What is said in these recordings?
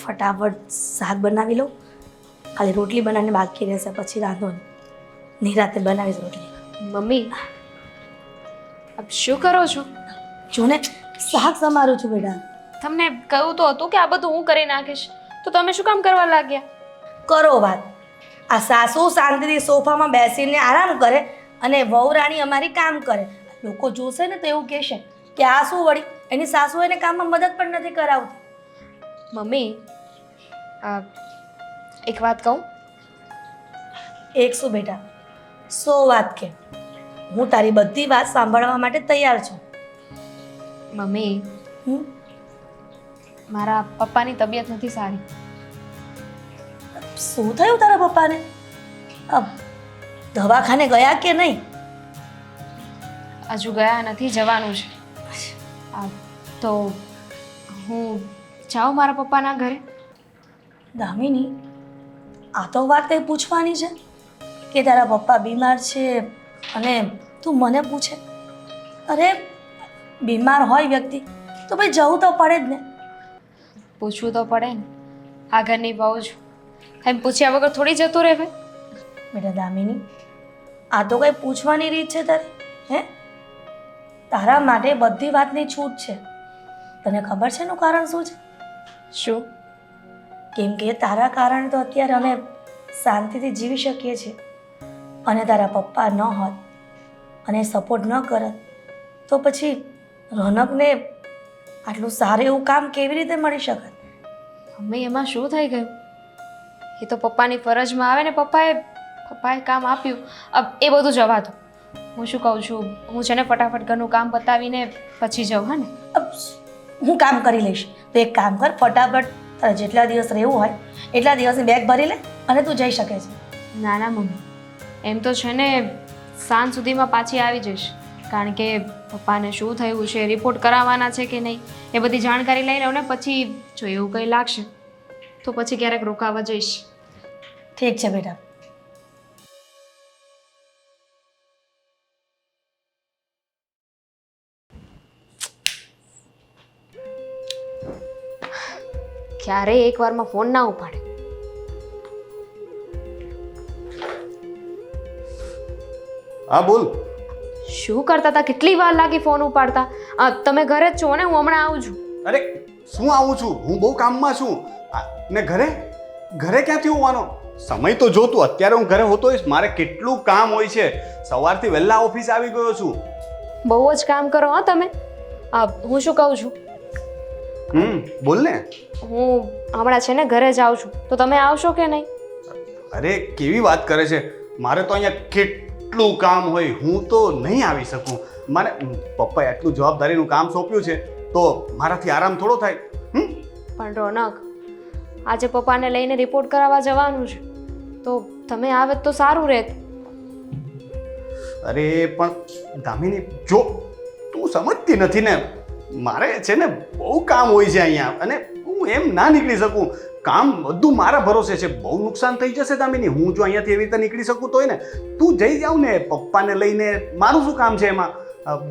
ફટાફટ શાક બનાવી લઉં. ખાલી રોટલી બનાવીને બાકી રહેશે, પછી રાંધો નહીં. નિરાતે બનાવીશ રોટલી. મમ્મી આપ શું કરો છો? જો ને શાક સમારું છું બેટા. તમને કહ્યું તો હતું કે આ બધું હું કરી નાખીશ, તો તમે શું કામ કરવા લાગ્યા? કરો વાત. આ સાસુ શાંતિથી સોફામાં બેસીને આરામ કરે અને વહુરાણી અમારી કામ કરે. લોકો જોશે ને તો એવું કહેશે કે આ શું વળી એની સાસુ એને કામમાં મદદ પણ નથી કરાવતી. મમ્મી આ એક વાત કહું? એક શું બેટા, 100 વાત કે. હું તારી બધી વાત સાંભળવા માટે તૈયાર છું. મમ્મી હમ? મારા પપ્પાની તબિયત નથી સારી. શું થયું તારા પપ્પાને? દવાખાને ગયા કે નહીં? હજુ ગયા નથી, જવાનું છે. તો હું જાઉં મારા પપ્પાના ઘરે? દામિની, આ તો વાત કંઈ પૂછવાની છે કે તારા પપ્પા બીમાર છે અને તું મને પૂછે? અરે બીમાર હોય વ્યક્તિ તો ભાઈ જવું તો પડે જ ને. પૂછવું તો પડે ને, આ ઘરની બહુ છું, એમ પૂછ્યા વગર થોડી જતું રહેવે. બેટા દામિની, આ તો કંઈ પૂછવાની રીત છે તારી? હે, તારા માટે બધી વાતની છૂટ છે. તને ખબર છે એનું કારણ શું છે? શું? કેમ કે તારા કારણે તો અત્યારે અમે શાંતિથી જીવી શકીએ છીએ. અને તારા પપ્પા ન હોત અને સપોર્ટ ન કરત તો પછી રોનકને આટલું સારું એવું કામ કેવી રીતે મળી શકત? મમ્મી એમાં શું થઈ ગયું? એ તો પપ્પાની ફરજમાં આવે ને, પપ્પાએ કામ આપ્યું. એ બધું જવા દો. હું શું કહું છું, હું છે ને ફટાફટ ઘરનું કામ પતાવીને પછી જાઉં. હા ને? હું કામ કરી લઈશ. તો એક કામ કર, ફટાફટ તારે જેટલા દિવસ રહેવું હોય એટલા દિવસની બેગ ભરી લે અને તું જઈ શકે છે. ના ના મમ્મી, એમ તો છે ને સાંજ સુધીમાં પાછી આવી જઈશ. કારણ કે પપ્પાને શું થયું છે, રિપોર્ટ કરાવવાના છે કે નહીં, એ બધી જાણકારી લઈ લઉં ને પછી જો એવું કંઈ લાગશે તો પછી ક્યારેક રોકાવા જઈશ. ઠીક છે બેટા. ક્યારેય એકવારમાં ફોન ના ઉપાડે. હા બોલ. શું કરતા હતા? કેટલી વાર લાગી ફોન ઉપાડતા? તમે ઘરે જ છો ને? હું હમણાં આવું છું. અરે શું આવું છું, હું બહુ કામમાં છું. ને ઘરે ક્યાંથી હોવાનો સમય તો જોતું. અત્યારે હું ઘરે હોતો હોઈશ, મારે કેટલું કામ હોય છે. સવારથી વહેલા ઓફિસ આવી ગયો છું. બહુ જ કામ કરો હો તમે. હું શું કહું છું, બોલ ને. હું હમણાં છે ને ઘરે જ આવું છું, તો તમે આવશો કે નહીં? અરે કેવી વાત કરે છે, મારે તો અહીંયા કેટલું કામ હોય, હું તો નહીં આવી શકું. મારે પપ્પાએ આટલું જવાબદારીનું કામ સોંપ્યું છે તો મારાથી આરામ થોડો થાય. પણ રોનક, આજે પપ્પાને લઈને રિપોર્ટ કરાવવા જવાનું છે, તો તમે આવે તો સારું રહેત. અરે પણ દામિની, જો તું સમજતી નથી ને, મારે છે ને બહુ કામ હોય છે અહીંયા અને હું એમ ના નીકળી શકું. કામ બધું મારા ભરોસે છે. બહુ નુકસાન થઈ જશે દામિની, હું જો અહીંયાથી એવી રીતે નીકળી શકું તોય ને. તું જઈ જાવ ને પપ્પાને લઈને, મારું શું કામ છે એમાં?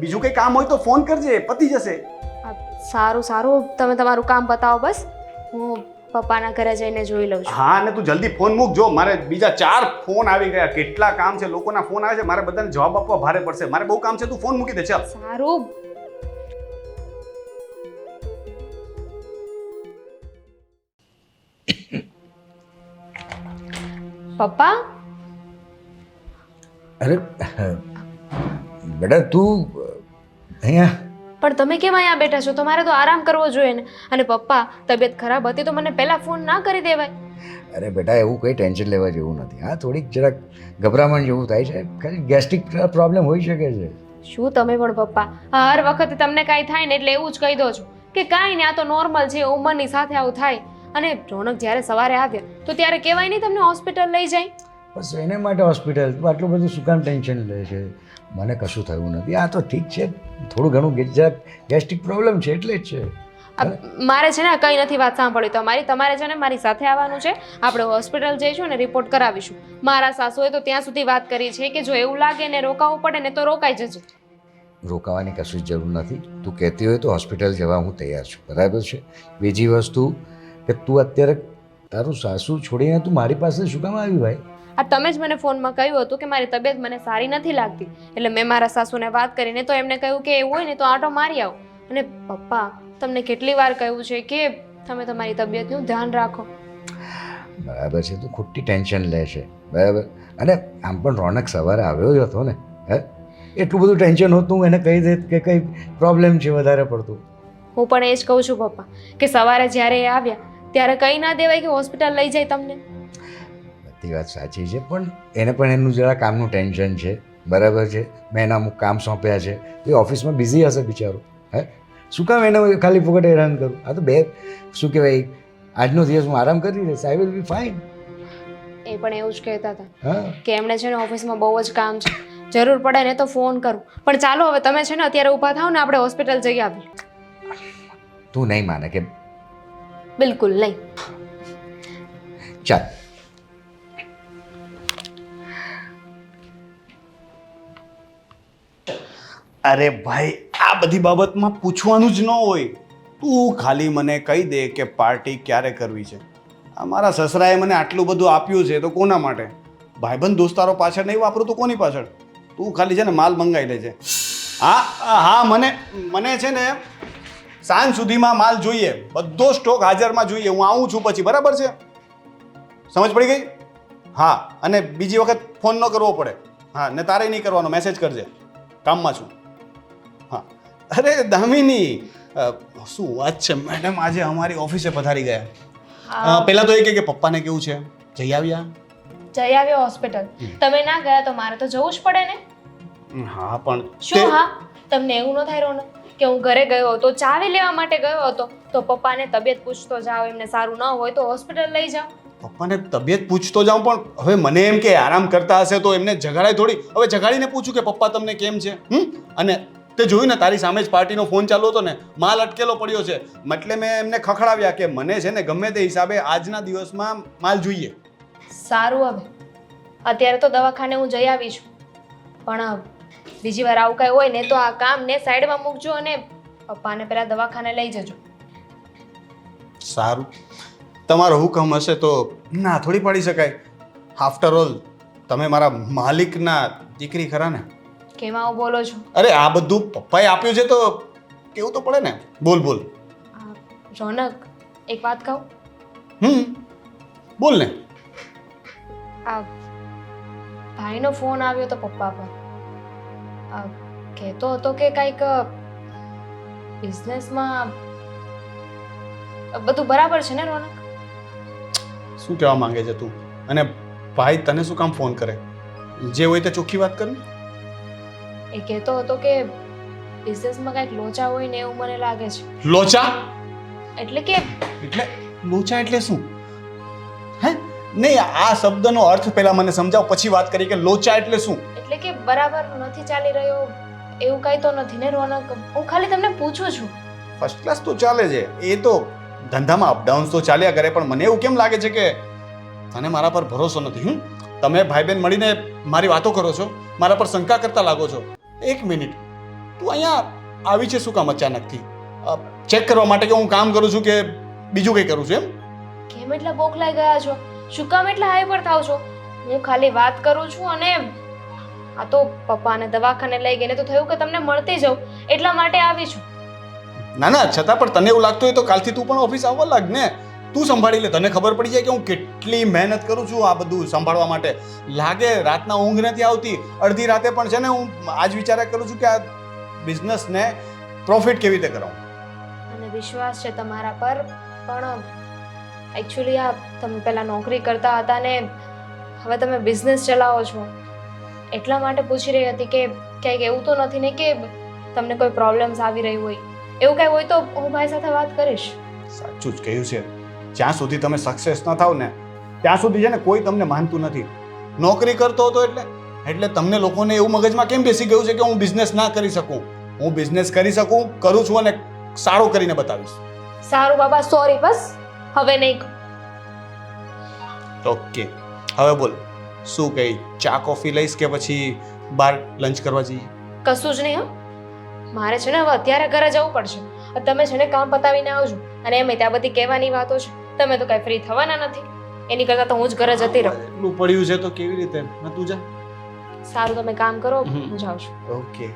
બીજું કંઈ કામ હોય તો ફોન કરજે, પતી જશે. સારું સારું, તમે તમારું કામ બતાવો, બસ હું પપ્પાના ઘરે જઈને જોઈ લઉં છું. હા, ને તું જલ્દી ફોન મૂક. જો મારે બીજા 4 ફોન આવી ગયા, કેટલા કામ છે, લોકોના ફોન આવે છે, મારે બધાને જવાબ આપવા ભારે પડશે. મારે બહુ કામ છે, તું ફોન મૂકી દે. ચાલ. સારું. પપ્પા, અરે બેટા તું અહીંયા? પણ તમે કેમ અહીંયા બેઠા છો? તમારે તો આરામ કરવો જોઈએ ને. અને પપ્પા, તબિયત ખરાબ હતી તો મને પહેલા ફોન ના કરી દેવાય? અરે બેટા એવું કંઈ ટેન્શન લેવા જેવું નથી. હા, થોડીક જરાક ગભરામણ જેવું થાય છે, ખાલી ગેસ્ટ્રિક પ્રોબ્લેમ હોઈ શકે છે. શું તમે પણ પપ્પા, હર વખતે તમને કાંઈ થાય ને એટલે એવું જ કહી દો છો કે કાંઈ ને, આ તો નોર્મલ છે, ઉંમરની સાથે આવું થાય. અને રોનક જ્યારે સવારે આવ્યા તો ત્યારે કહેવાય નહીં તમને હોસ્પિટલ લઈ જાય? બસ એને માટે હોસ્પિટલ, તું આટલું બધું શું કામ ટેન્શન લે છે? મને કશું થયું નથી. આ તો ઠીક છે, થોડું ઘણું જરાક ગેસ્ટ્રિક પ્રોબ્લેમ છે એટલે જ છે. મારે છે ને કંઈ નથી વાત સાંભળી તમારે છે ને મારી સાથે આવવાનું છે. આપણે હોસ્પિટલ જઈશું ને રિપોર્ટ કરાવીશું. મારા સાસુએ તો ત્યાં સુધી વાત કરી છે કે જો એવું લાગે ને રોકાવું પડે ને તો રોકાઈ જજો. રોકાવાની કશું જ જરૂર નથી. તું કહેતી હોય તો હોસ્પિટલ જવા હું તૈયાર છું, બરાબર છે? બીજી વસ્તુ, કે તું અત્યારે તારું સાસુ છોડીને તું મારી પાસે શું કામ આવી ભાઈ? આ તમે જ મને ફોનમાં કહ્યું હતું કે મારી તબિયત મને સારી નથી લાગતી, એટલે મેં મારા સાસુને વાત કરીને તો એમને કહ્યું કે એવું હોય ને તો આંટો મારી આવો. અને પપ્પા, તમને કેટલી વાર કહ્યું છે કે તમે તમારી તબિયતનું ધ્યાન રાખો. બરાબર છે, તું ખોટી ટેન્શન લે છે, બરાબર. અને આમ પણ રોનક સવારે આવ્યો જ હતો ને, હે? એટલું બધું ટેન્શન હોતું હું એને કહી દે કે કંઈ પ્રોબ્લેમ છે વધારે પડતું. હું પણ એ જ કહું છું પપ્પા કે સવારે જ્યારે એ આવ્યા ત્યારે કંઈ ના દેવાય કે હોસ્પિટલ લઈ જાય તમને. બધી વાત સાચી છે, પણ એને પણ એનું જરા કામનું ટેન્શન છે, બરાબર છે. મેં એના અમુક કામ સોંપ્યા છે, એ ઓફિસમાં બિઝી હશે બિચારો, હે? શું કામ એને ખાલી ફોકટ હેરાન કરું? આ તો શું કહેવાય, આજનો દિવસ હું આરામ કરી લઈશ, આઈ વિલ બી ફાઇન. એ પણ એવું જ કહેતા હતા હા, કે એમણે છે ને ઓફિસમાં બહુ જ કામ છે, જરૂર પડે ને તો ફોન કરું. પણ ચાલો હવે તમે છે ને અત્યારે ઊભા થાવ ને, આપણે હોસ્પિટલ જઈ આવીએ. તું નહીં માને કે? બિલકુલ નહીં. ચાલ. અરે ભાઈ, આ બધી બાબતમાં પૂછવાનું જ ન હોય. તું ખાલી મને કહી દે કે પાર્ટી ક્યારે કરવી છે. આ મારા સસરાએ મને આટલું બધું આપ્યું છે તો કોના માટે? ભાઈબંધ દોસ્તારો પાછળ નહીં વાપરું તો કોની પાછળ? તું ખાલી છે ને માલ મંગાવી લેજે. હા, મને છે ને સાંજ સુધીમાં માલ જોઈએ, બધો સ્ટોક હાજરમાં જોઈએ. હું આવું છું પછી, બરાબર છે? સમજ પડી ગઈ? હા, અને બીજી વખત ફોન ન કરવો પડે. હા, ને તારે નહીં કરવાનો, મેસેજ કરજે, કામમાં છું. હા. અરે દામિની, શું વાત છે, મેડમ આજે અમારી ઓફિસે પધારી ગયા. પહેલાં તો એ કહે કે પપ્પાને કેવું છે, જઈ આવ્યા? જઈ આવ્યો હોસ્પિટલ. તમે ના ગયા તો મારે તો જવું જ પડે ને. હા, પણ શું હા? તમને એવું ન થાય રોનક કે હું ઘરે ગયો હતો, ચાવી લેવા માટે ગયો હતો, તો પપ્પાને તબિયત પૂછતો જાઓ, એમને સારું ન હોય તો હોસ્પિટલ લઈ જાઓ. પપ્પાને તબિયત પૂછતો જાઉં, પણ હવે મને એમ કે આરામ કરતા હશે તો એમને જગાડાય થોડી. હવે જગાડીને પૂછું કે પપ્પા તમને કેમ છે? અને તે જોયું ને, તારી સામે જ પાર્ટીનો ફોન ચાલુ હતો ને, માલ અટકેલો પડ્યો છે, એટલે મેં એમને ખખડાવ્યા કે મને છે ને ગમે તે હિસાબે આજના દિવસમાં માલ જોઈએ. સારું, હવે અત્યારે તો દવાખાને હું જઈ આવી છું, પણ બીજી વાર આવું કાંઈ હોય ને તો આ કામને સાઈડમાં મૂકજો અને પપ્પાને પહેલાં દવાખાને લઈ જજો. સારું, તમારો હુકમ હશે તો ના થોડી પાડી શકાય. આફ્ટર ઓલ તમે મારા માલિકના દીકરી ખરા ને? કેમ આવું બોલો છો? અરે આ બધું પપ્પાએ આપ્યું છે તો કેવું તો પડે ને. બોલ. રોનક, એક વાત કહું? બોલ ને. આ ભાઈનો ફોન આવ્યો તો પપ્પા પર, કહેતો હતો કે કંઈક બિઝનેસમાં બધું બરાબર છે ને રોનક? શું કહેવા માંગે છે તું? અને ભાઈ તને શું કામ ફોન કરે? જે હોય તે ચોખ્ખી વાત કર ને. એ કહેતો હતો કે બિઝનેસમાં કંઈક લોચા હોય ને એવું મને લાગે છે. લોચા એટલે કે લોચા એટલે શું? હે? નહીં, આ શબ્દનો અર્થ પહેલા મને સમજાવ, પછી વાત કરી કે લોચા એટલે શું. એટલે કે બરાબર નથી ચાલી રહ્યો એવું કંઈ તો નથી ને રોનક? હું ખાલી તમને પૂછું છું. ફર્સ્ટ ક્લાસ તો ચાલે છે, એ તો ધંધામાં અપડાઉન્સ તો ચાલ્યા કરે, પણ મને એવું કેમ લાગે છે કે તને મારા પર ભરોસો નથી? તમે ભાઈ બહેન મળીને મારી વાતો કરો છો, મારા પર શંકા કરતા લાગો છો. એક મિનિટ, તું અહીંયા આવી છે શું કામ અચાનકથી? ચેક કરવા માટે કે હું કામ કરું છું કે બીજું કંઈ કરું છું એમ? કેમ એટલા બોખલાઈ ગયા છો? શું કામ એટલા હાઈપર થાવ છો? હું ખાલી વાત કરું છું, અને આ તો પપ્પાને દવાખાને લઈ ગઈને તો થયું કે તમને મળતી જાઉં, એટલા માટે આવી છું. ના, છતાં પણ તને એવું લાગતું હોય તો કાલથી તું પણ ઓફિસ આવવા લાગ ને. તું સંભાળી લે, તને ખબર પડી જાય કે હું કેટલી મહેનત કરું છું આ બધું સંભાળવા માટે. લાગે રાતના ઊંઘ નથી આવતી, અડધી રાતે પણ છે ને હું આજ વિચાર્યા કરું છું કે આ બિઝનેસને પ્રોફિટ કેવી રીતે કરાવું. અને વિશ્વાસ છે તમારા પર, પણ એકચ્યુઅલી આ તમે પહેલાં નોકરી કરતા હતા ને હવે તમે બિઝનેસ ચલાવો છો, એટલા માટે પૂછી રહી હતી કે ક્યાંક એવું તો નથી ને કે તમને કોઈ પ્રોબ્લેમ્સ આવી રહી હોય? એવું કંઈ હોય તો હું ભાઈ સાથે વાત કરીશ. સાચું જ કહ્યું છે, જ્યાં સુધી તમે સક્સેસ ન થાવ ને ત્યાં સુધી છે ને કોઈ તમને માનતું નથી. નોકરી કરતો હતો એટલે તમને લોકોને એવું મગજમાં કેમ બેસી ગયું છે કે હું બિઝનેસ ના કરી શકું? હું બિઝનેસ કરી શકું, કરું છું અને સારો કરીને બતાવીશ. સારું બાબા, સોરી, બસ હવે નહીં. ઓકે, હવે બોલ, શું કહી? ચા કોફી લઈશ કે પછી બહાર લંચ કરવા જઈએ? કશું જ નહીં. મારે છે ને હવે અત્યારે ઘરે જવું પડશે. તમે છે ને કામ પતાવીને આવજો, અને એમ ત્યાં બધી કહેવાની વાતો છે તમે તો કાંઈ ફ્રી થવાના નથી. એની કરતાં તો હું જ ઘરે જતી રહું. એટલું પડ્યું છે તો કેવી રીતે તું જા. સારું, તમે કામ કરો, હું જાઉં છું. ઓકે.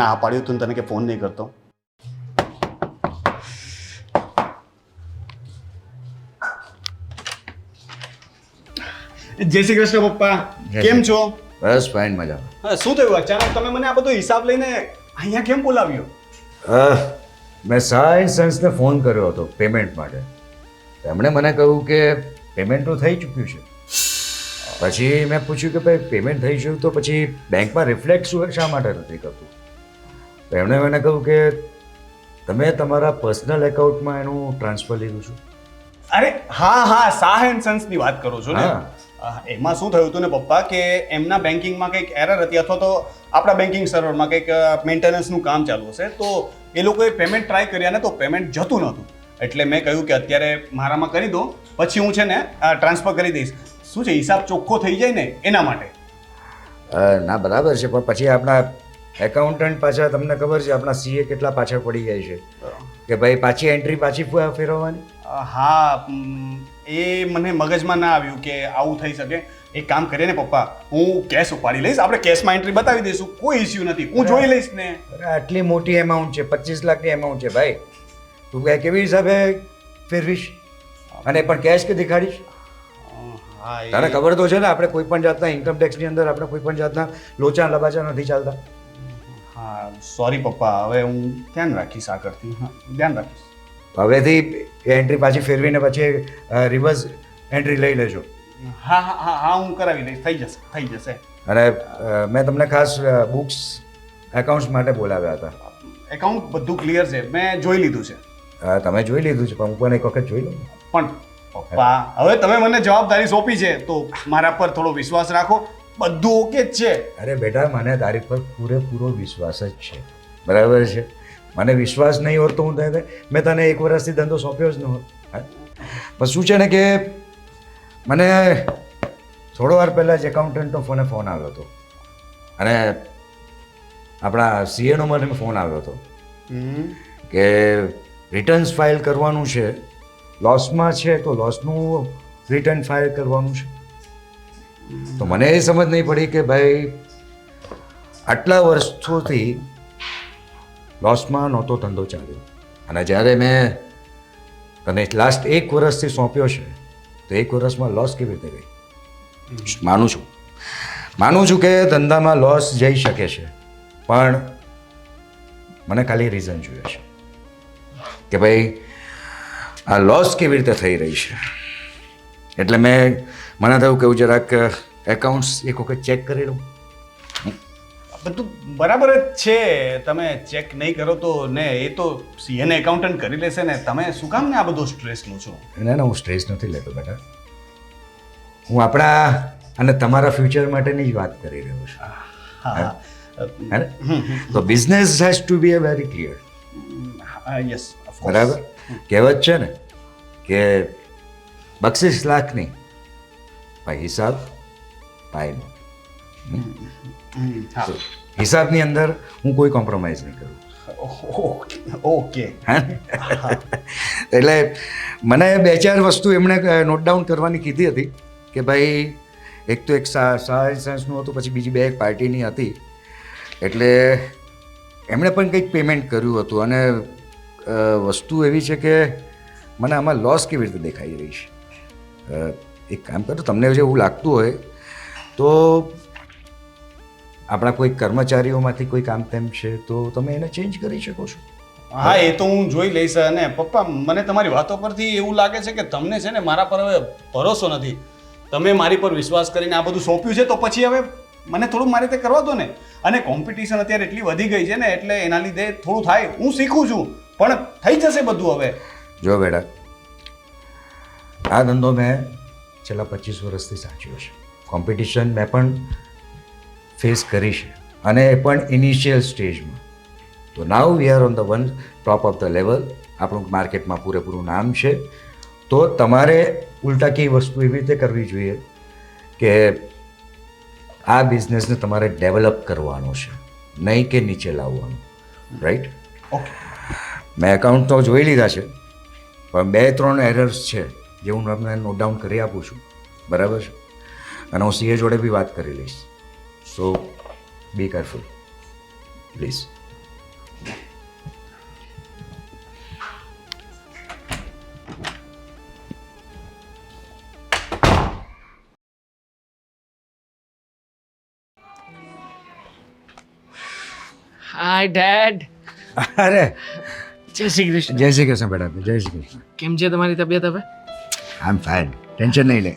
ના પાડ્યું તું તને કે ફોન નહીં કરતો. જય શ્રી કૃષ્ણ પપ્પા, કેમ છો? બસ ફાઇન, મજામાં. હા, શું થયું અચાનક તમે મને આ બધો હિસાબ લઈને અહીંયા કેમ બોલાવ્યો? મેં સાયન્સ સન્સને ફોન કર્યો હતો પેમેન્ટ માટે. એમણે મને કહ્યું કે પેમેન્ટ તો થઈ ચૂક્યું છે. પછી મેં પૂછ્યું કે ભાઈ પેમેન્ટ થઈ ગયું તો પછી બેંકમાં રિફ્લેક્ટ શા માટે નથી કરતું? તો એમણે મને કહ્યું કે તમે તમારા પર્સનલ એકાઉન્ટમાં એનું ટ્રાન્સફર લીધું છે. અરે હા હા, શાહ એન્ડ સન્સની વાત કરો છો ને? એમાં શું થયું હતું ને પપ્પા કે એમના બેન્કિંગમાં કંઈક એરર હતી અથવા તો આપણા બેન્કિંગ સર્વરમાં કંઈક મેન્ટેનન્સનું કામ ચાલુ હશે, તો એ લોકોએ પેમેન્ટ ટ્રાય કર્યા ને તો પેમેન્ટ જતું નહોતું. એટલે મેં કહ્યું કે અત્યારે મારામાં કરી દો, પછી હું છે ને ટ્રાન્સફર કરી દઈશ. શું છે, હિસાબ ચોખ્ખો થઈ જાય ને એના માટે. ના બરાબર છે, પણ પછી આપણા એકાઉન્ટન્ટ પાછા, તમને ખબર છે આપણા સીએ કેટલા પાછળ પડી જાય છે કે ભાઈ પાછી એન્ટ્રી પાછી ફેરવવાની. હા, એ મને મગજમાં ના આવ્યું કે આવું થઈ શકે. એક કામ કરીએ ને પપ્પા, હું કેશ ઉપાડી લઈશ, આપણે કેશમાં એન્ટ્રી બતાવી દઈશું, કોઈ ઇસ્યુ નથી, હું જોઈ લઈશ ને. અરે આટલી મોટી એમાઉન્ટ છે, 25 લાખની એમાઉન્ટ છે ભાઈ, તું કઈ કેવી હિસાબે ફેરવીશ અને પણ કેશ કે દેખાડીશ? તારે ખબર તો છે ને આપણે કોઈ પણ જાતના ઇન્કમ ટેક્સની અંદર આપણે કોઈ પણ જાતના લોચા લબાચા નથી ચાલતા. હા સોરી પપ્પા, હવે હું ધ્યાન રાખીશ આગળથી. હા, ધ્યાન રાખીશ. હવેથી એન્ટ્રી પાછી ફેરવીને પછી રિવર્સ એન્ટ્રી લઈ લેજો. હા હા હા હા, હું કરાવી લઈશ, થઈ જશે. અને મેં તમને ખાસ બુક્સ એકાઉન્ટ્સ માટે બોલાવ્યા હતા. એકાઉન્ટ બધું ક્લિયર છે, મેં જોઈ લીધું છે. તમે જોઈ લીધું છે, પણ હું પણ એક વખત જોઈ લઉં. પણ પપ્પા, હવે તમે મને જવાબદારી સોંપી છે તો મારા પર થોડો વિશ્વાસ રાખો, બધું ઓકે જ છે. અરે બેટા, મને તારી પર પૂરેપૂરો વિશ્વાસ જ છે, બરાબર છે. મને વિશ્વાસ નહીં હોત તો હું મેં તને 1 વર્ષથી ધંધો સોંપ્યો જ ન હોત. પણ શું છે ને કે મને થોડો વાર પહેલાં જ એકાઉન્ટન્ટનો ફોન આવ્યો હતો અને આપણા સીએનો મને ફોન આવ્યો હતો કે રિટર્ન્સ ફાઇલ કરવાનું છે, લોસમાં છે તો લોસનું રિટર્ન ફાઇલ કરવાનું છે. તો મને એ સમજ નહીં પડી કે ભાઈ આટલા વર્ષોથી લોસમાં નહોતો ધંધો ચાલ્યો અને જ્યારે મેં તને લાસ્ટ 1 વર્ષથી સોંપ્યો છે તો 1 વર્ષમાં લોસ કેવી રીતે ગઈ? માનું છું કે ધંધામાં લોસ જઈ શકે છે, પણ મને ખાલી રીઝન જોઈએ છે કે ભાઈ આ લોસ કેવી રીતે થઈ રહી છે. એટલે મને થયું કે હું જરાક એકાઉન્ટ્સ એક વખત ચેક કરી લઉં. બધું બરાબર જ છે, તમે ચેક નહીં કરો તો ને એ તો સીએને એકાઉન્ટન્ટ કરી લેશે ને, તમે શું કામ ને આ બધો સ્ટ્રેસ લો છો? ના હું સ્ટ્રેસ નથી લેતો બેટા, હું આપણા અને તમારા ફ્યુચર માટેની જ વાત કરી રહ્યો છું. હા, તો business has to be a very clear. Yes, બરાબર. કહેવત છે ને કે 32 લાખની ભાઈ હિસાબ પાયનો. હિસાબની અંદર હું કોઈ કોમ્પ્રોમાઇઝ નહીં કરું. ઓકે. એટલે મને 2-4 વસ્તુ એમણે નોટ ડાઉન કરવાની કીધી હતી કે ભાઈ એક તો એક સાયન્સનું હતું, પછી બીજી 2 પાર્ટીની હતી. એટલે એમણે પણ કંઈક પેમેન્ટ કર્યું હતું અને વસ્તુ એવી છે કે મને આમાં લોસ કેવી રીતે દેખાઈ રહી છે. એક કામ કરો, તમને જો એવું લાગતું હોય તો આપણા કોઈ કર્મચારીઓમાંથી કોઈ કામ તેમ છે તો તમે એને ચેન્જ કરી શકો છો. હા, એ તો હું જોઈ લઈશ. અને પપ્પા, મને તમારી વાતો પરથી એવું લાગે છે કે તમને છે ને મારા પર હવે ભરોસો નથી. તમે મારી પર વિશ્વાસ કરીને આ બધું સોંપ્યું છે તો પછી હવે મને થોડું મારી રીતે કરવા દો ને. અને કોમ્પિટિશન અત્યારે એટલી વધી ગઈ છે ને, એટલે એના લીધે થોડું થાય. હું શીખું છું, પણ થઈ જશે બધું હવે. જો બેટા, આ ધંધો મેં છેલ્લા 25 વર્ષથી સાચ્યો છે. કોમ્પિટિશન મેં પણ ફેસ કરી છે અને એ પણ ઇનિશિયલ સ્ટેજમાં. તો now we are on the top of the level. આપણું માર્કેટમાં પૂરેપૂરું નામ છે. તો તમારે ઉલટા કઈ વસ્તુ એવી રીતે કરવી જોઈએ કે આ બિઝનેસને તમારે ડેવલપ કરવાનો છે, નહીં કે નીચે લાવવાનો. રાઈટ? ઓકે. મેં એકાઉન્ટ તો જોઈ લીધા છે, પણ 2-3 એરર્સ છે જે હું તમને નોટ ડાઉન કરી આપું છું, બરાબર છે? અને હું સીએ જોડે બી વાત કરી લઈશ. So be careful please. Hi dad. અરે જય શ્રી કૃષ્ણ. જય શ્રી કૃષ્ણ બેટા, જય શ્રી કૃષ્ણ. કેમ છે તમારી તબિયત હવે? આઈ એમ ફાઇન, ટેન્શન નહીં લે.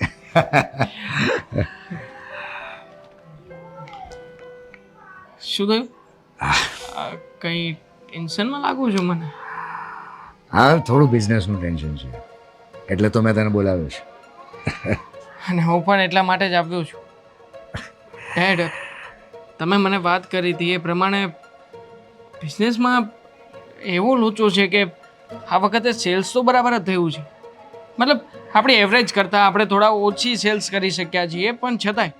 શું થયું? કંઈ ટેન્શનમાં લાગુ છું મને. હા, થોડું બિઝનેસનું ટેન્શન છે, એટલે તો મેં તને બોલાવ્યો છે. અને હું પણ એટલા માટે જ આવ્યો છું. ડેડ, તમે મને વાત કરી હતી એ પ્રમાણે બિઝનેસમાં એવો લોચો છે કે આ વખતે સેલ્સ તો બરાબર જ થયું છે. મતલબ આપણી એવરેજ કરતાં આપણે થોડા ઓછી સેલ્સ કરી શક્યા છીએ, પણ છતાંય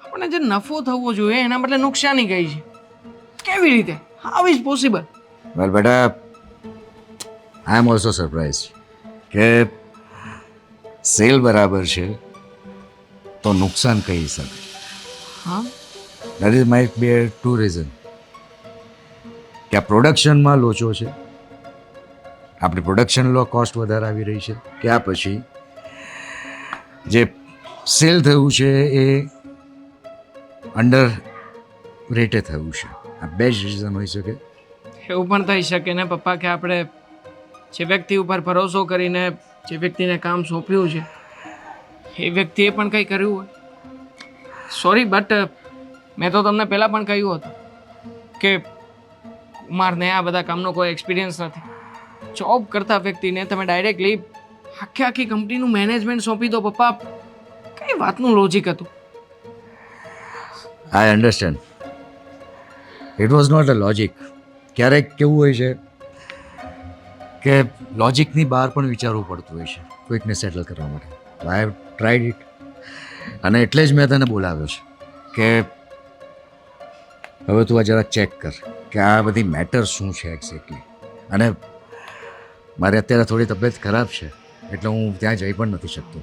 આપણને જે નફો થવો જોઈએ એના બદલે નુકસાની ગઈ છે. કેવી રીતે? How is possible? વેલ બેટા, આઈ એમ ઓલ્સો સરપ્રાઇઝ કે સેલ બરાબર છે તો નુકસાન કહી શકે. હા, that is might be to reason કે આ પ્રોડક્શનમાં લોચો છે, આપણી પ્રોડક્શન લો કોસ્ટ વધારે આવી રહી છે, કે આ પછી જે સેલ થયું છે એ અંડર રેટે થયું છે. આ બે જ રીઝન હોઈ શકે. એવું પણ થઈ શકે ને પપ્પા કે આપણે જે વ્યક્તિ ઉપર ભરોસો કરીને જે વ્યક્તિને કામ સોંપ્યું છે એ વ્યક્તિએ પણ કંઈ કર્યું હોય. સોરી, બટ મેં તો તમને પહેલાં પણ કહ્યું હતું કે કુમારને આ બધા કામનો કોઈ એક્સપિરિયન્સ નથી. જોબ કરતા વ્યક્તિને તમે ડાયરેક્ટલી આખી કંપનીનું મેનેજમેન્ટ સોંપી દો પપ્પા. કઈ વાતનું લોજિક હતું? I understand. It was not a logic. ક્યારેક કેવું હોય છે કે લોજિકની બહાર પણ વિચારવું પડતું હોય છે કોઈકને સેટલ કરવા માટે. આઈ હેવ ટ્રાઈડ ઇટ, અને એટલે જ મેં તને બોલાવ્યો છે કે હવે તું આ જરાક ચેક કર કે આ બધી મેટર શું છે એક્ઝેક્ટલી. અને મારે અત્યારે થોડી તબિયત ખરાબ છે એટલે હું ત્યાં જઈ પણ નથી શકતો.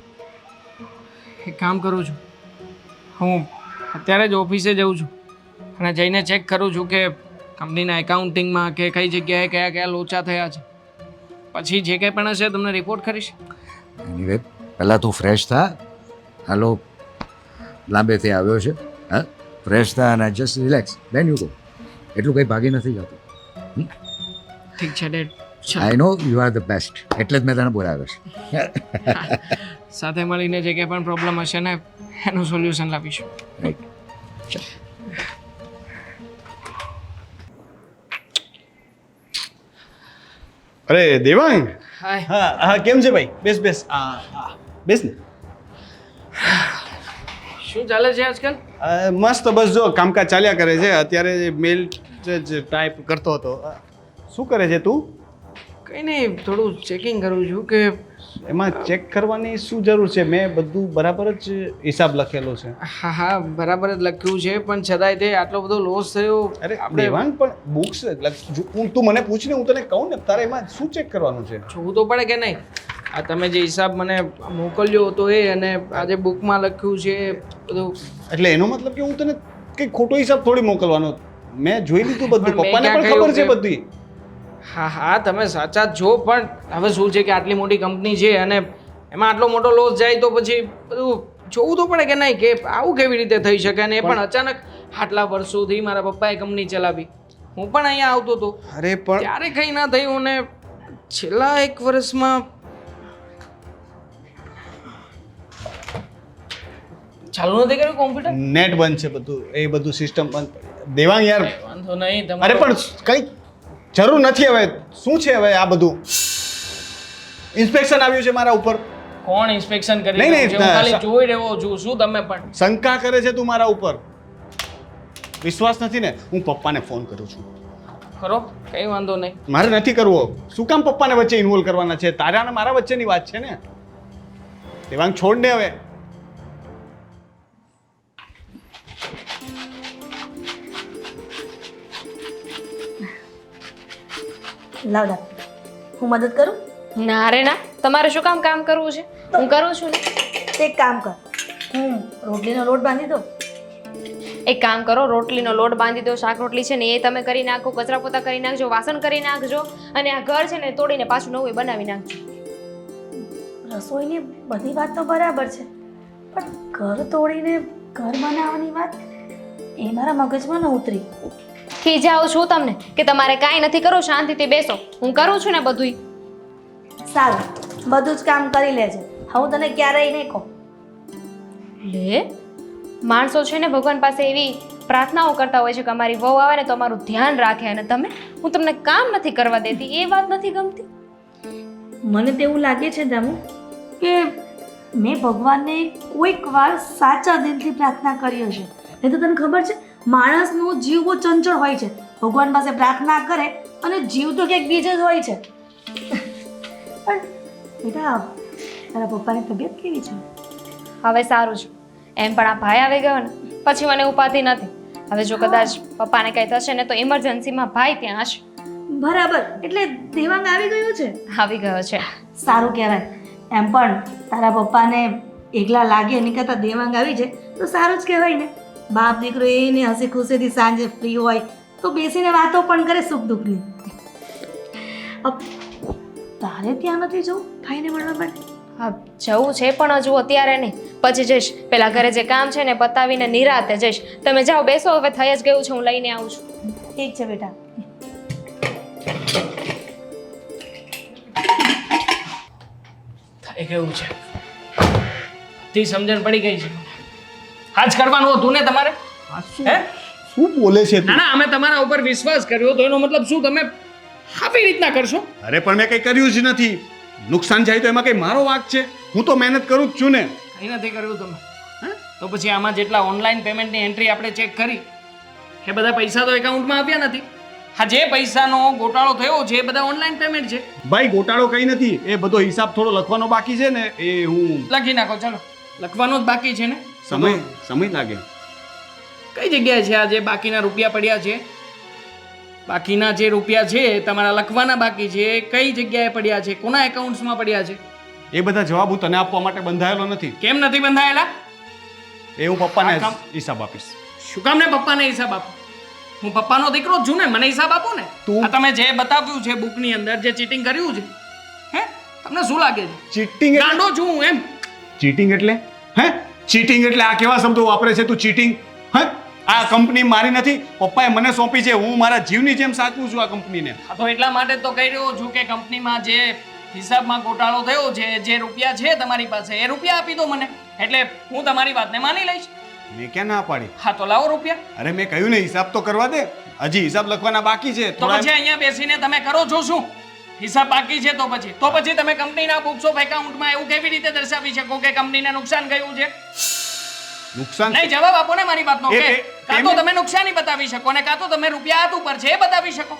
એક કામ કરું છું, હું અત્યારે જ ઓફિસે જઉં છું અને જઈને ચેક કરું છું કે કંપનીના એકાઉન્ટિંગમાં કે કઈ જગ્યાએ કયા કયા લોચા થયા છે. પછી જે કંઈ પણ હશે તમને રિપોર્ટ કરીશ. એનીવે પહેલાં તું ફ્રેશ થા. હાલો, લાંબેથી આવ્યો છે, હા, ફ્રેશ થા અને just relax, then you go. એટલું કંઈ ભાગી નથી જતું. ઠીક છે dad. I know you are the best, એટલે જ મેં તને બોલાવ્યો છે. સાથે મળીને જે કંઈ પણ પ્રોબ્લેમ હશે ને એનું સોલ્યુશન લાવીશું. રાઈટ. અરે દેવાંગ, હાય. હા હા, કેમ છે ભાઈ? બેસ બેસ. હા બેસ ને. શું ચાલે છે આજકાલ? મસ્ત, બસ જો કામકાજ ચાલ્યા કરે છે. અત્યારે મેલ ટાઈપ કરતો હતો. શું કરે છે તું? કંઈ નહીં, થોડું ચેકિંગ કરું છું કે એમાં ચેક કરવાની શું જરૂર છે? મેં બધું બરાબર જ હિસાબ લખેલો છે. હા હા, બરાબર જ લખ્યું છે, પણ છતાંય તે આટલો બધો લોસ થયો. અરે દેવાંગ, પણ બુક્સ તું મને પૂછ ને, હું તને કહું ને. તારે એમાં શું ચેક કરવાનું છે? જોવું તો પડે કે નહીં? આ તમે જે હિસાબ મને મોકલ્યો હતો એ અને આજે બુકમાં લખ્યું છે એ બધું. એટલે એનો મતલબ કે હું તને કંઈ ખોટો હિસાબ થોડી મોકલવાનો. મેં જોઈ લીધું બધું, પણ મેં પપ્પાને ક્યાં પણ ખબર છે કહ્યું બધી. હા હા, તમે સાચા જ છો, પણ હવે શું છે કે આટલી મોટી કંપની છે અને એમાં આટલો મોટો લોસ જાય તો પછી બધું જોવું તો પડે કે નહીં કે આવું કેવી રીતે થઈ શકે. અને એ પણ અચાનક આટલા વર્ષોથી મારા પપ્પાએ કંપની ચલાવી, હું પણ અહીંયા આવતો હતો અરે પણ ત્યારે કંઈ ના થયું ને છેલ્લા 1 વર્ષમાં ચાલુ નથી કર્યું કોમ્પ્યુટર. નેટ બંધ છે બધું, એ બધું સિસ્ટમ બંધ. દેવાંગ યાર, વાંધો નહીં. અરે તમારે પણ કંઈ જરૂર નથી. હવે શું છે હવે આ બધું? ઇન્સ્પેક્શન આવ્યું છે મારા ઉપર. કોણ ઇન્સ્પેક્શન કરી નહીં, રહ્યું છે? હું નહીં, ખાલી જોઈ રહ્યો છું. શું તમે પણ શંકા કરે છે તું મારા ઉપર? વિશ્વાસ નથી ને? હું પપ્પાને ફોન કરું છું. કરો? કંઈ વાંધો નહીં. મારે નથી કરવો. શું કામ પપ્પાને વચ્ચે ઇન્વોલ્વ કરવાના છે? તારા અને મારા વચ્ચેની વાત છે ને. દેવાંગ, છોડ ને હવે. લાવ લાવ, હું મદદ કરું? ના રે ના, તમારે શું કામ કરવું છે? હું કરું છું ને. એક કામ કર, હું રોટલીનો લોટ બાંધી દઉં. એક કામ કરો, રોટલીનો લોટ બાંધી દો, શાક રોટલી છે ને એ તમે કરી નાખો, કચરા પોતા કરી નાખજો, વાસણ કરી નાખજો, અને આ ઘર છે ને તોડીને પાછું નવું બનાવી નાખજો. રસોઈની બધી વાત તો બરાબર છે, પણ ઘર તોડીને ઘર બનાવવાની વાત એ મારા મગજમાં ન ઉતરી. ખીજાવું છું તમને કે તમારે કાંઈ નથી કરવું, શાંતિથી બેસો, હું કરું છું ને બધુંય. સારું, બધું જ કામ કરી લેજે, હું તને ક્યારેય નહીં કહું. લે, માણસો છે ને ભગવાન પાસે એવી પ્રાર્થનાઓ કરતા હોય છે કે અમારી વહુ આવે ને તો અમારું ધ્યાન રાખે, અને તમે, હું તમને કામ નથી કરવા દેતી, એ વાત નથી ગમતી. મને તો એવું લાગે છે દામુ કે મેં ભગવાનને કોઈક વાર સાચા દિલથી પ્રાર્થના કરી હશે. નહીં તો તને ખબર છે, માણસનો જીવ બહુ ચંચળ હોય છે. ભગવાન પાસે પ્રાર્થના કરે અને જીવ તો ક્યાંક બીજે જ હોય છે. પણ બેટા, તારા પપ્પાની તબિયત કેવી છે? હવે સારું છે, એમ પણ આ ભાઈ આવી ગયો ને પછી મને ઉપાધિ નથી. હવે જો કદાચ પપ્પાને કંઈ થશે ને તો ઇમરજન્સીમાં ભાઈ ત્યાં હશે. બરાબર, એટલે દેવાંગ આવી ગયો છે? આવી ગયો છે. સારું કહેવાય. એમ પણ તારા પપ્પાને એકલા લાગે એની કરતાં દેવાંગ આવી જાય તો સારું જ કહેવાય ને. બાપ દીકરો એને હસી ખુશીથી સાંજે ફ્રી હોય તો બેસીને વાતો પણ કરે સુખ દુઃખની. તારે ત્યાં નથી જવું ભાઈને મળવા માટે? હા, જવું છે પણ હજુ અત્યારે નહીં, પછી જઈશ. પેલા ઘરે જે કામ છે ને પતાવીને નિરાતે જઈશ. તમે જાઓ, બેસો, હવે થઈ જ ગયું છે, હું લઈને આવું છું. ઠીક છે બેટા. થઈ ગયું છે, બધી સમજણ પડી ગઈ છે. આજ કરવાનું હતું ને તમારે? હે? શું બોલે છે ના ના, અમે તમારા ઉપર વિશ્વાસ કર્યો તો એનો મતલબ શું તમે આવી રીતના કરશો? અરે પણ મેં કંઈ કર્યું જ નથી. નુકસાન જાય તો એમાં કંઈ મારો વાંક છે? હું તો મહેનત કરું જ છું ને. કંઈ નથી કર્યું તમે. હે? તો પછી આમાં જેટલા ઓનલાઈન પેમેન્ટની એન્ટ્રી આપણે ચેક કરી એ બધા પૈસા તો એકાઉન્ટમાં આવ્યા નથી. હા, જે પૈસાનો ગોટાળો થયો છે એ બધા ઓનલાઈન પેમેન્ટ છે. ભાઈ, ગોટાળો કંઈ નથી. એ બધો હિસાબ થોડો લખવાનો બાકી છે ને, એ હું લખી નાખો, ચાલો. લખવાનો જ બાકી છે ને? સમય લાગે. કઈ જગ્યાએ છે આ જે બાકીના રૂપિયા પડ્યા છે? બાકીના જે રૂપિયા છે તમારા લખવાના બાકી છે, કઈ જગ્યાએ પડ્યા છે, કોના એકાઉન્ટ્સમાં પડ્યા છે? એ બધા જવાબ હું તને આપવા માટે બંધાયેલો નથી. કેમ નથી બંધાયેલા? એ હું પપ્પાને આ કામ- હિસાબ આપીશ. શું કામ ને પપ્પાને હિસાબ આપો? હું પપ્પાનો દીકરો જ છું ને, મને હિસાબ આપો ને. તું- આ તમે જે બતાવ્યું છે બુકની અંદર, જે ચીટિંગ કર્યું છે, હે, તમને શું લાગે છે? ચીટિંગ ગાંડો છું હું એમ? ચીટિંગ એટલે હે? ચીટિંગ એટલે આ કેવા શબ્દો વાપરે છે તું? ચીટિંગ? હે? આ કંપની મારી નથી, પપ્પાએ મને સોંપી છે. હું મારા જીવની જેમ સાચવું છું આ કંપનીને. હા, તો એટલા માટે જ તો કહી રહ્યો છું કે કંપનીમાં જે હિસાબમાં ગોટાળો થયો છે, જે રૂપિયા છે તમારી પાસે, એ રૂપિયા આપી દો મને, એટલે હું તમારી વાતને માની લઈશ. મેં ક્યાં ના પાડી? હા, તો લાવો રૂપિયા. અરે મેં કહ્યું ને, હિસાબ તો કરવા દે. હજી હિસાબ લખવાના બાકી છે. તો પછી અહીંયા બેસીને તમે કરો છો શું? હિસાબ બાકી છે તો પછી તમે કંપનીના બુક્સ ઓફ એકાઉન્ટમાં એવું કેવી રીતે દર્શાવી શકો કે કંપનીને નુકસાન ગયું છે? નુકસાન નહીં, જવાબ આપો ને મારી વાતનો. એ- કે એ- કાં તો એમને- તમે નુકસાની બતાવી શકો ને કાં તો તમે રૂપિયા હાથ ઉપર છે એ બતાવી શકો.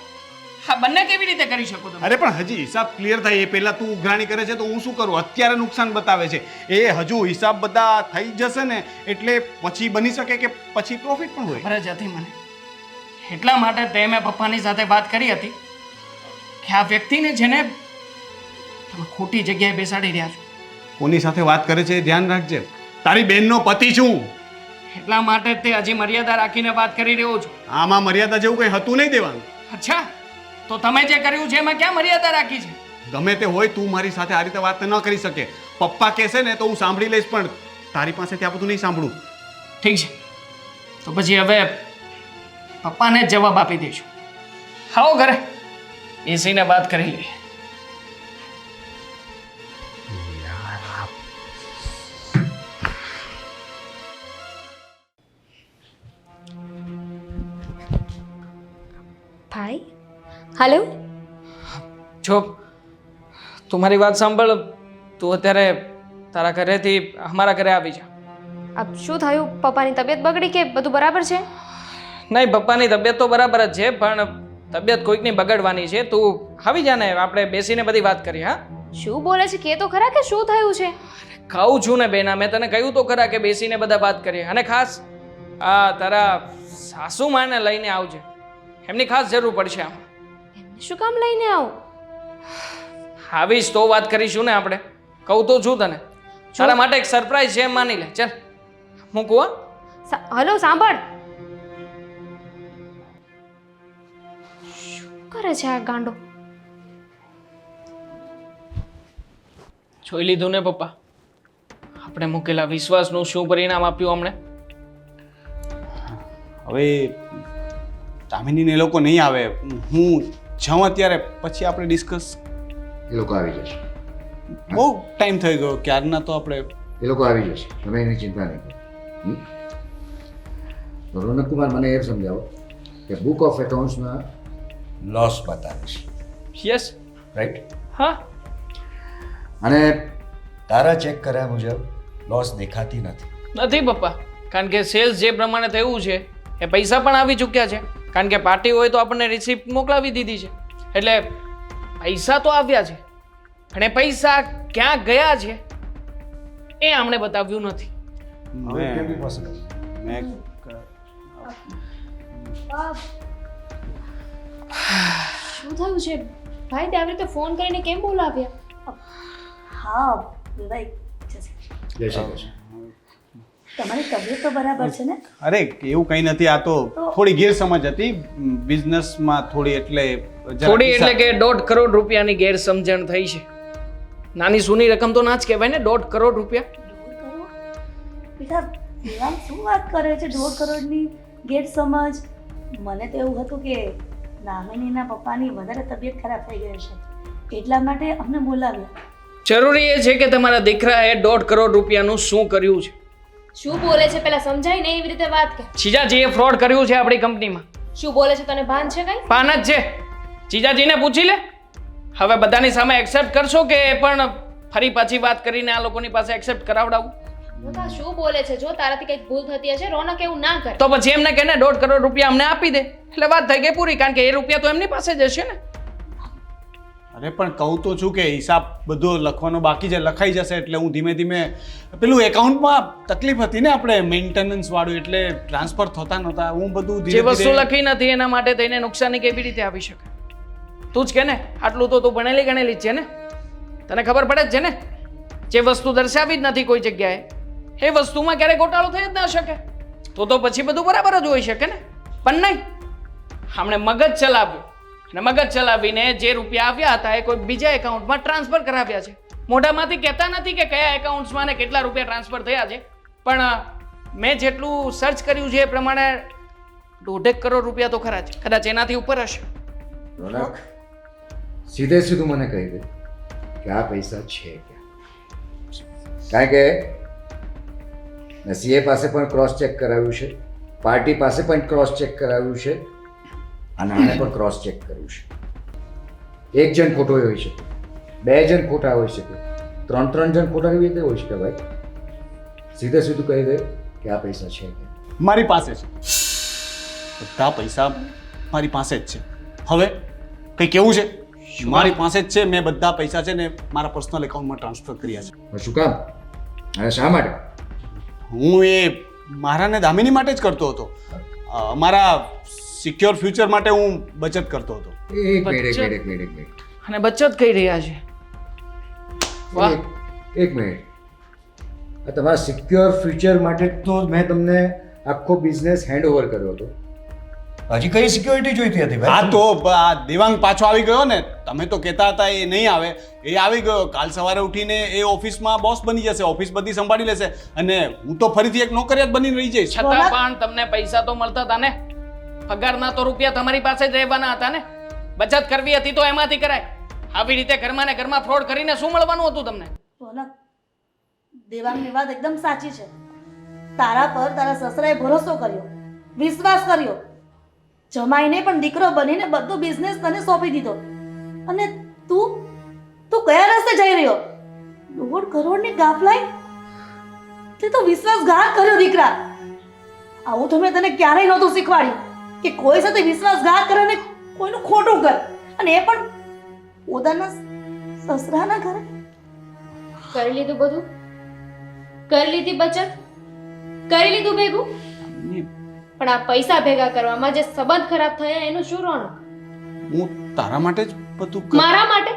હા, બંને કેવી રીતે કરી શકો તમે? અરે પણ હજી હિસાબ ક્લિયર થાય એ પહેલા તું ઉઘરાણી કરે છે તો હું શું કરું? અત્યારે નુકસાન બતાવે છે. એ હજુ હિસાબ બધા થઈ જશે ને એટલે પછી બની શકે કે પછી પ્રોફિટ પણ હોય. ખબર જ હતી મને. એટલા માટે તે મેં પપ્પાની સાથે વાત કરી હતી કે આ વ્યક્તિને છે ને તમે ખોટી જગ્યાએ બેસાડી રહ્યા છો. કોની સાથે વાત કરે છે એ ધ્યાન રાખજે. તારી બેનનો પતિ છું. એટલા માટે જ તે હજી મર્યાદા રાખીને વાત કરી રહ્યો છું. આમાં મર્યાદા જેવું કંઈ હતું નહીં દેવાનું. અચ્છા, તો તમે જે કર્યું છે એમાં ક્યાં મર્યાદા રાખી છે? ગમે તે હોય, તું મારી સાથે આ રીતે વાત ન કરી શકે. પપ્પા કહેશે ને તો હું સાંભળી લઈશ, પણ તારી પાસેથી આ બધું નહીં સાંભળું. ઠીક છે, તો પછી હવે પપ્પાને જ જવાબ આપી દઈશું. આવો ઘરે બેસીને વાત કરી લઈએ. ભાઈ, હાલો. જો તું મારી વાત સાંભળ, તું અત્યારે તારા ઘરેથી અમારા ઘરે આવી જા. આ શું થયું? પપ્પાની તબિયત બગડી કે બધું બરાબર છે? નહીં, પપ્પાની તબિયત તો બરાબર જ છે, પણ તબિયત કોઈકની બગડવાની છે. તું આવી જા ને, આપણે બેસીને બધી વાત કરીએ. હા, શું બોલે છે? કે તો ખરા કે શું થયું છે? કહું છું ને બેના, મેં તને કહ્યું તો ખરા કે બેસીને બધા વાત કરીએ. અને ખાસ આ તારા સાસુ માને લઈને આવજે, એમની ખાસ જરૂર પડશે આમાં. શું કામ લઈને આવું? આવીશ તો વાત કરીશું ને આપણે. કહું તો છું તને, તારા માટે એક સરપ્રાઈઝ છે એમ માની લે. ચાલ મૂકું હો. હલો સાંભળ. શું કરે છે આ ગાંડો? જોઈ લીધું ને પપ્પા, આપણે મૂકેલા વિશ્વાસનું શું પરિણામ આપ્યું હમણે. હવે દામિનીને એ લોકો નહીં આવે, હું જાઉં અત્યારે, પછી આપણે ડિસ્કસ. એ લોકો આવી જશે. બહુ ટાઈમ થઈ ગયો ક્યારના, તો આપણે એ લોકો આવી જશે, તમે એની ચિંતા નહીં કરો. તો રોનકકુમાર, મને એ સમજાવો કે બુક ઓફ એકાઉન્ટ્સમાં લોસ બતાવે છે, યસ. રાઈટ? હા. અને તારા ચેક કર્યા મુજબ લોસ દેખાતી નથી. નથી પપ્પા, કારણ કે સેલ્સ જે પ્રમાણે થયું છે એ પૈસા પણ આવી ચૂક્યા છે. કારણ કે પાર્ટી હોય તો આપણને રિસિપ્ટ મોકલાવી દીધી છે, એટલે પૈસા તો આવ્યા છે, અને પૈસા ક્યાં ગયા છે એ આમણે બતાવ્યું નથી. હવે કેમ બી પોસિબલ? મેં શું થયું છે ભાઈ? તે આવી રીતે ફોન કરીને કેમ બોલાવ્યા? હા ભાઈ, જય શ્રી કૃષ્ણ. જય શ્રી કૃષ્ણ. તમારી તબિયત તો બરાબર છે ને? અરે એવું કંઈ નથી, આ તો થોડી ગેરસમજ હતી બિઝનેસમાં, થોડી એટલે જરા થોડી એટલે હિસાબ- કે 1.5 કરોડ રૂપિયાની ગેરસમજણ થઈ છે. નાની સૂની રકમ તો ના જ કહેવાય ને, 1.5 કરોડ રૂપિયા. 1.5 કરોડ? બેટા દેવાંગ શું વાત કરે છે? 1.5 કરોડની ગેરસમજ? મને તો એવું હતું કે દામિનીના પપ્પાની વધારે તબિયત ખરાબ થઈ ગઈ છે, એટલા માટે અમને બોલાવ્યા. જરૂરી એ છે કે તમારા દીકરાએ 1.5 કરોડ રૂપિયાનું શું કર્યું છે. શું બોલે છે પેલા સમજાય ને એવી રીતે વાત કે. જીજાજીએ ફ્રોડ કર્યું છે આપણી કંપનીમાં. શું બોલે છે તને ભાન છે કઈ? પાન જ છે. જીજાજીને પૂછી લે. હવે બધાની સામે એક્સેપ્ટ કરશો કે એ પણ ફરી પાછી વાત કરીને આ લોકોની પાસે એક્સેપ્ટ કરાવડાવું? બધા શું બોલે છે? જો તારાથી કંઈક ભૂલ થતી હશે, રોનક એવું ના કરે. તો પછી એમને કહે ને 1.5 કરોડ રૂપિયા અમને આપી દે, એટલે વાત થઈ ગઈ પૂરી. કારણ કે એ રૂપિયા તો એમની પાસે જ હશે ને. અરે પણ કહું તો છું કે હિસાબ બધો લખવાનો બાકી છે, લખાઈ જશે. એટલે હું ધીમે ધીમે, પેલું એકાઉન્ટમાં તકલીફ હતી ને આપણે મેન્ટેનન્સ વાળું, એટલે ટ્રાન્સફર થતા નહોતા. હું બધું જે ધીરે વસ્તુ ધીરે લખી નથી એના માટે થઈને નુકસાની કેવી રીતે આવી શકે? તું જ કે ને, આટલું તો તું ભણેલી ગણેલી જ છે ને, તને ખબર પડે જ છે ને. જે વસ્તુ દર્શાવી જ નથી કોઈ જગ્યાએ, એ વસ્તુમાં ક્યારે ગોટાળો થઈ જ ના શકે. તો પછી બધું બરાબર જ હોઈ શકે ને. પણ નહીં, હમણે મગજ ચલાવ્યું, અને મગજ ચલાવીને જે રૂપિયા આવ્યા હતા એ કોઈ બીજા એકાઉન્ટમાં ટ્રાન્સફર કરાવ્યા છે. મોઢામાંથી કહેતા નથી કે કયા એકાઉન્ટ્સમાં ને કેટલા રૂપિયા ટ્રાન્સફર થયા છે, પણ મેં જેટલું સર્ચ કર્યું છે એ પ્રમાણે 1.5 કરોડ રૂપિયા તો ખરા છે, કદાચ એનાથી ઉપર હશે. રોનક, સીધે સીધું મને કહી દે કે આ પૈસા છે ક્યાં? કારણ કે સીએ પાસે પણ ક્રોસ ચેક કરાવ્યું છે, પાર્ટી પાસે પણ ક્રોસ ચેક કરાવ્યું છે, અને આને પણ ક્રોસ ચેક કર્યું છે. એક જણ ખોટો હોઈ શકે, 2 જણ ખોટા હોઈ શકે, 3 જણ ખોટા કેવી રીતે હોઈ શકે ભાઈ? સીધે સીધું કહી દે કે આ પૈસા છે ક્યાં? મારી પાસે છે, બધા પૈસા મારી પાસે જ છે. હવે કંઈ કેવું છે? મારી પાસે જ છે. મેં બધા પૈસા છે ને મારા પર્સનલ એકાઉન્ટમાં ટ્રાન્સફર કર્યા છે. પણ શું કામ અને શા માટે? હું એ મારા ને દામિની માટે જ કરતો હતો. મારા સિક્યોર ફ્યુચર માટે હું બચત કરતો હતો. એક મિનિટ. અને બચત કરી રહ્યા છે. વાહ. એક મિનિટ. આ તમારા સિક્યોર ફ્યુચર માટે તો મેં તમને આખો બિઝનેસ હેન્ડઓવર કર્યો હતો. હજી કઈ સિક્યોરિટી જોઈતી હતી હા, તો આ દેવાંગ પાછો આવી ગયો ને. તમે તો કહેતા હતા એ નહીં આવે, એ આવી ગયો. કાલ સવારે ઉઠીને એ ઓફિસમાં બોસ બની જશે, ઓફિસ બધી સંભાળી લેશે, અને હું તો ફરીથી એક નોકરિયાત બની રહી જઈશ. છતાં પણ તમને પૈસા તો મળતા હતા ને, પગારના તો રૂપિયા તમારી પાસે જ રહેવાના હતા ને. બચત કરવી હતી તો એમાંથી કરાય. આવી રીતે ઘરમાં ને ઘરમાં ફ્રોડ કરીને શું મળવાનું હતું તમને? રોનક, દેવાંગની વાત એકદમ સાચી છે. તારા પર તારા સસરાએ ભરોસો કર્યો, વિશ્વાસ કર્યો, જમાઈને પણ દીકરો બનીને બધો બિઝનેસ તને સોંપી દીધો, અને તું કયા રસ્તે જઈ રહ્યો? 1.5 કરોડની ગાફલાઈ? તે તો વિશ્વાસઘાત કર્યો દીકરા. આવું તો મેં તને ક્યારેય નહોતું શીખવાડ્યું કે કોઈ સાથે વિશ્વાસઘાત કરે ને કોઈનું ખોટું કર, અને એ પણ પોતાના સસરાના ઘરે. કરી લીધું બધું? કરી લીધી બચત? કરી લીધું ભેગું? પણ આ પૈસા ભેગા કરવામાં જે સંબંધ ખરાબ થયા એનું શું રોનક? હું તારા માટે જ બધું મારા માટે?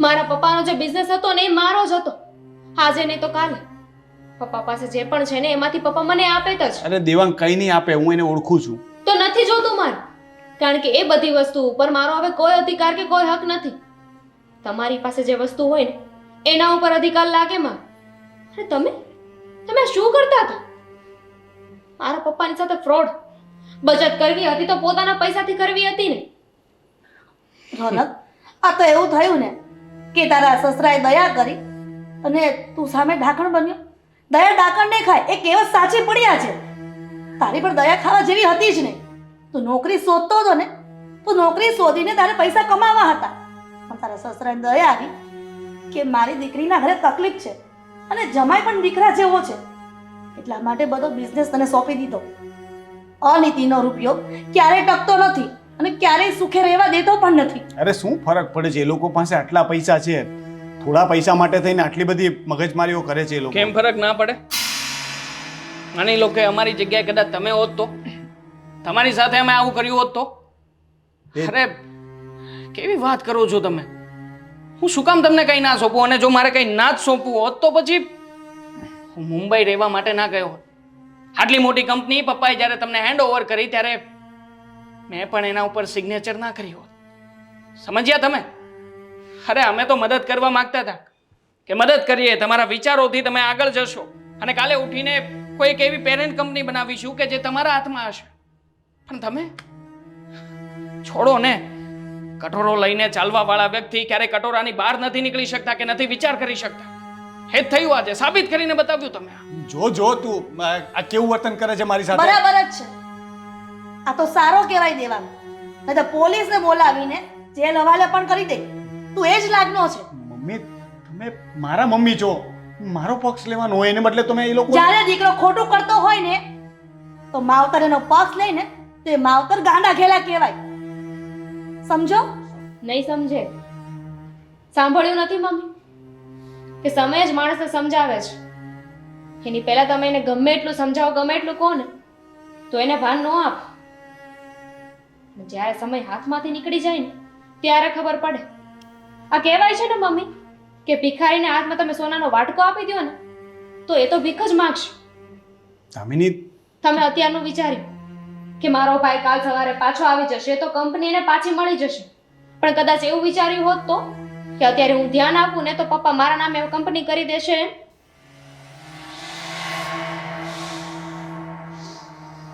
મારા પપ્પાનો જે બિઝનેસ હતો ને એ મારો જ હતો. આજે નહીં તો કાલે પપ્પા પાસે જે પણ છે ને એમાંથી પપ્પા મને આપે જ. અરે દેવાંગ કંઈ નહીં આપે, હું એને ઓળખું છું. તો નથી જોતું મારે, કારણ કે એ બધી વસ્તુ ઉપર મારો હવે કોઈ અધિકાર કે કોઈ હક નથી. તમારી પાસે જે વસ્તુ હોય ને એના ઉપર અધિકાર લાગે મારે. અરે તમે શું કરતા હતા? મારા પપ્પાની સાથે ફ્રોડ. બચત કરવી હતી તો પોતાના પૈસાથી કરવી હતી ને. રોનક, આ તો એવું થયું ને કે તારા સસરાએ દયા કરી અને તું સામે ઢાંકણ બન્યો. દયા ઢાંકણ ને ખાય એ કહેવત સાચી પડ્યા છે. તારી પર દયા ખાવા જેવી હતી જ નહીં. તું નોકરી શોધતો હતો ને, તું નોકરી શોધીને તારે પૈસા કમાવા હતા, પણ તારા સસરાને દયા આવી કે મારી દીકરીના ઘરે તકલીફ છે અને જમાઈ પણ દીકરા જેવો છે, એટલા માટે બધો બિઝનેસ તને સોંપી દીધો. અનીતિનો રૂપિયો ક્યારેય ટકતો નથી અને ક્યારેય સુખે રહેવા દેતો પણ નથી. અરે શું ફરક પડે છે, એ લોકો પાસે આટલા પૈસા છે, થોડા પૈસા માટે થઈને આટલી બધી મગજમારીઓ કરે છે એ લોકો. કેમ ફરક ના પડે? માની લો કે અમારી જગ્યાએ કદાચ તમે હોત તો, તમારી સાથે અમે આવું કર્યું હોત તો? અરે કેવી વાત કરો છો તમે? હું શું કામ તમને કંઈ ના સોંપું? અને જો મારે કંઈ ના જ સોંપવું હોત તો પછી હું મુંબઈ રહેવા માટે ના ગયો હોત. આટલી મોટી કંપની પપ્પાએ જ્યારે તમને હેન્ડ ઓવર કરી ત્યારે મેં પણ એના ઉપર સિગ્નેચર ના કરી હોત. સમજ્યા તમે? અરે અમે તો મદદ કરવા માંગતા હતા કે મદદ કરીએ, તમારા વિચારોથી તમે આગળ જશો અને કાલે ઉઠીને કોઈ એક એવી પેરેન્ટ કંપની બનાવીશું કે જે તમારા હાથમાં હશે. પણ તમે છોડો ને. કટોરો લઈને ચાલવા વાળા વ્યક્તિ ક્યારે કટોરાની બહાર નથી નીકળી શકતા કે નથી વિચાર કરી શકતા. એ જ થયું આજે, સાબિત કરીને બતાવ્યું તમે. જો તું આ કેવું વર્તન કરે છે મારી સાથે. બરાબર જ છે. આ તો સારો કહેવાય દેવાનું, નહીં તો પોલીસને બોલાવીને જેલ હવાલે પણ કરી દે. તું એ જ લાગનો છે. મમ્મી, તમે મારા મમ્મી છો, મારો પક્ષ લેવાનો હોય એને બદલે તમે એ લોકો. જ્યારે દીકરો ખોટું કરતો હોય ને તો માવતર એનો પક્ષ લઈને તે માવતર ગાંડા ઘેલા કહેવાય. સમજો? નહીં સમજે. સાંભળ્યું નથી મમ્મી કે સમય જ માણસને સમજાવે છે. એની પહેલા તમે એને ગમે એટલું સમજાવો, ગમે એટલું કહો ને તો એને ભાન ન આપ. જ્યારે સમય હાથમાંથી નીકળી જાય ને ત્યારે ખબર પડે. આ કહેવાય છે ને મમ્મી કે ભિખારીને હાથમાં તમે સોનાનો વાટકો આપી દો ને તો એ તો ભીખ જ માંગશે. દામિની, તમે અત્યારનું વિચાર્યું કે મારો ભાઈ કાલ સવારે પાછો આવી જશે તો કંપની એને પાછી મળી જશે, પણ કદાચ એવું વિચાર્યું હોત તો કે અત્યારે હું ધ્યાન આપું ને તો પપ્પા મારા નામે કંપની કરી દેશે.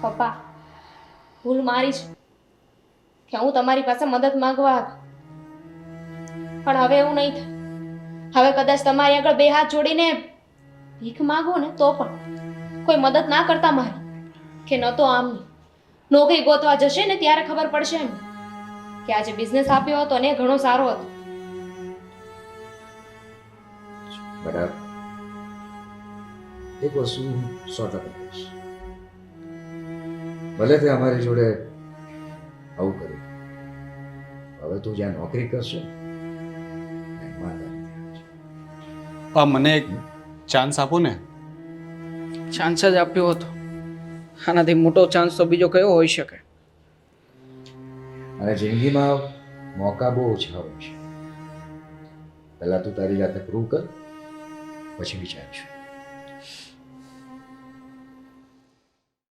પપ્પા, ભૂલ મારી છે કે હું તમારી પાસે મદદ માંગવા હતી, પણ હવે એવું નહીં થાય. હવે કદાચ તમારી આગળ બે હાથ જોડીને ભીખ માંગો ને તો પણ કોઈ મદદ ના કરતા મારી, કે ન તો આમની નોકરી ગોતવા જશે ને ત્યારે ખબર પડશે એમ કે આજે બિઝનેસ આપ્યો હતો ને ઘણો સારો હતો. બરાબર. એક વસ્તુ 100% કહીશ, ભલે તે અમારી જોડે આવું કર્યું, હવે તું જ્યાં નોકરી કરશે મને એક ચાન્સ આપો ને. ચાન્સ જ આપ્યો હતો, આનાથી મોટો ચાન્સ તો બીજો કયો હોઈ શકે? અને જિંદગીમાં મોકા બહુ ઓછા હોય છે. પહેલાં તું તારી જાતે પ્રૂવ કર, પછી વિચારીશું.